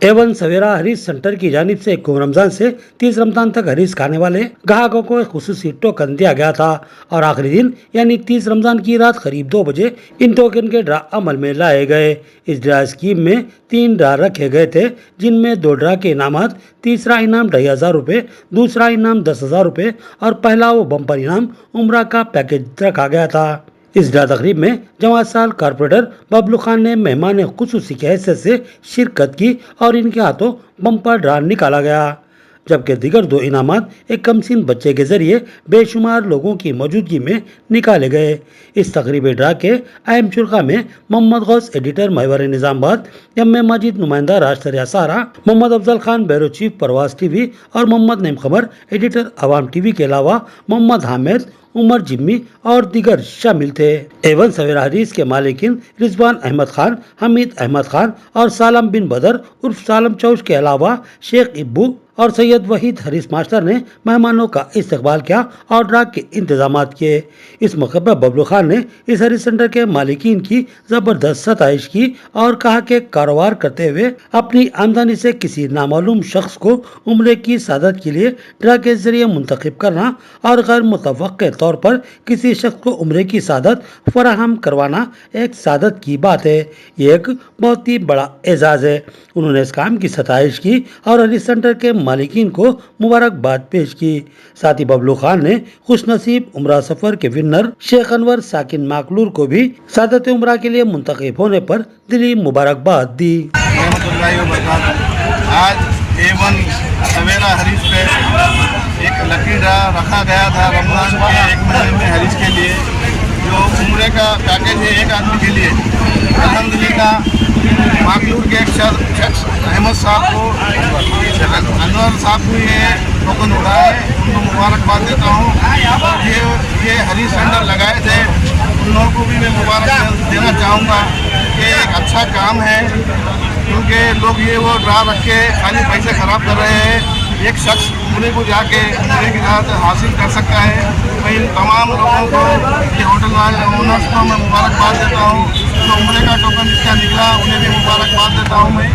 एवं सवेरा हरीश सेंटर की जानिब से 1 रमजान से 30 रमजान तक हरीश खाने वाले ग्राहकों को एक खुसूसी टोकन दिया गया था और आखिरी दिन यानी 30 रमजान की रात करीब 2 बजे इन टोकन के ड्रा अमल में लाए गए। इस ड्रा स्कीम में 3 ड्रा रखे गए थे, जिनमें 2 ड्रा के इनामात, तीसरा इनाम 2,500 रुपये, दूसरा इनाम 10,000 रुपये और पहला वो बम्पर इनाम उम्रा का पैकेज रखा गया था। इस ड्रा तकरीब में जवान साल कारपोरेटर बबलू खान ने मेहमान खुसूसी की हैसियत से शिरकत की और इनके हाथों बम्पर ड्रा निकाला गया, जबकि दीगर 2 इनामात एक कमसीन बच्चे के जरिए बेशुमार लोगों की मौजूदगी में निकाले गए। इस तकरीबी ड्रा के अहम शुरा में Mohammed Ghaus editor Mehwar Nizamabad, M A Majid नुमाइंदा Rashtriya Sahara, Mohammed Afzal Khan bureau chief Parwaz TV और मोहम्मद नईम खबर एडिटर अवाम टीवी के अलावा मोहम्मद हामिद, उमर जिम्मी और दीगर शामिल थे। एवं सवेरा हरीश के मालिकिन रिजवान अहमद खान, हमीद अहमद खान और सालम बिन बदर उर्फ सालम चौश के अलावा शेख इब्बू और सैयद वहीद हरीश मास्टर ने मेहमानों का इस्तकबाल किया और ड्रा के इंतजाम किए। इस मौके पर बबलू खान ने इस हरीश सेंटर के मालिकीन की जबरदस्त सताइश की और कहा कि कारोबार करते हुए अपनी आमदनी से किसी नामालूम शख्स को उम्रे की सादत के लिए ड्रा के जरिए मुंतखब करना और गैर मुतवक्के तौर पर किसी शख्स को उम्रे की सादत फराहम करवाना एक सादत की बात है। ये एक बहुत ही बड़ा एजाज है। उन्होंने इस काम की सताइश की और हरीश सेंटर के मालिकीन को मुबारकबाद पेश की। साथ ही बबलू खान ने खुश नसीब उम्रा सफर के विनर शेख अनवर साकिन माकलूर को भी सादत उम्रा के लिए मुंतखब होने पर दिली मुबारकबाद दी। आज A1 सवेरा हरीश पे एक लकी ड्रा रखा गया था रमजान के 1 महीने में हरीश के लिए, जो उम्रे का पैकेज है एक आदमी के लिए। अल्हम्दुलिल्लाह माकलूर के एक शख्स अहमद साहब को, अनवर साहब को ये टोकन उड़ा है, उनको मुबारकबाद देता हूँ। ये हरीश सेंटर लगाए थे, उन लोगों को भी मैं मुबारक देना चाहूँगा कि एक अच्छा काम है, क्योंकि लोग ये वो ड्रा रख के खाली पैसे ख़राब कर रहे हैं। एक शख्स उम्रे को जाके उम्रे की राहत हासिल कर सकता है। मैं इन तमाम लोगों को, ये होटल वाले ओनर्स को मैं मुबारकबाद देता हूँ। तो उम्रे का टोकन जिसका निकला उन्हें भी मुबारकबाद देता हूँ मैं।